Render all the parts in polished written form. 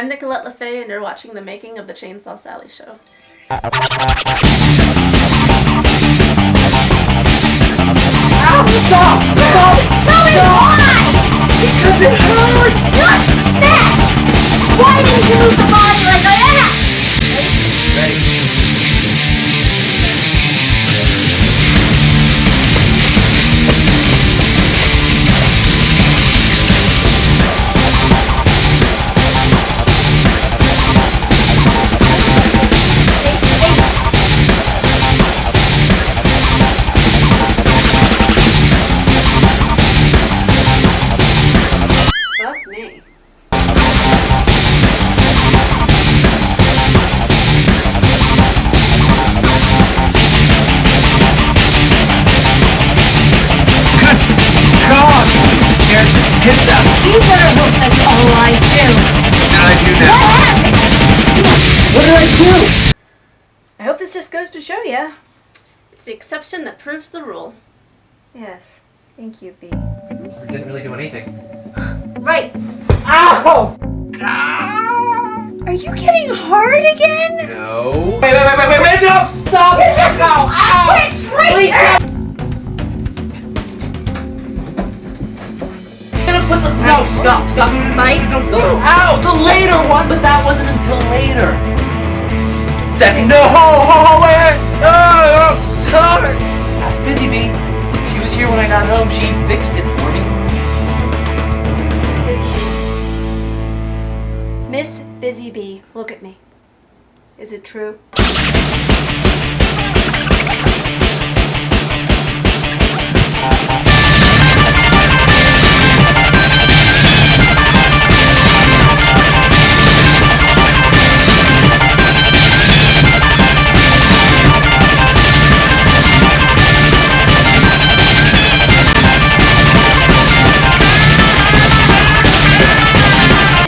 I'm Nicolette LaFay, and you're watching the making of the Chainsaw Sally Show. Ow, stop! Stop! Tell me why! Because it hurts! Shut that! Why did you move the body like that? Ready? Fuck me. God! You scared the piss out of me. You better hope that's all I do. What did I do now? What did I do? I hope this just goes to show ya. It's the exception that proves the rule. Yes. Thank you, B. I didn't really do anything. Right. Ow! Are you getting hard again? No. Wait, no! Stop it! No! Ow! Please stop! Put the, no, stop, Mike. Ow, the later one, but that wasn't until later. Second, no, wait, Ask Busy Bee. She was here when I got home. She fixed it for me. Miss Busy Bee, look at me. Is it true?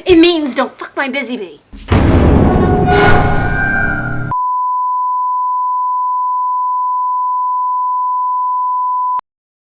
It means don't fuck my Busy Bee.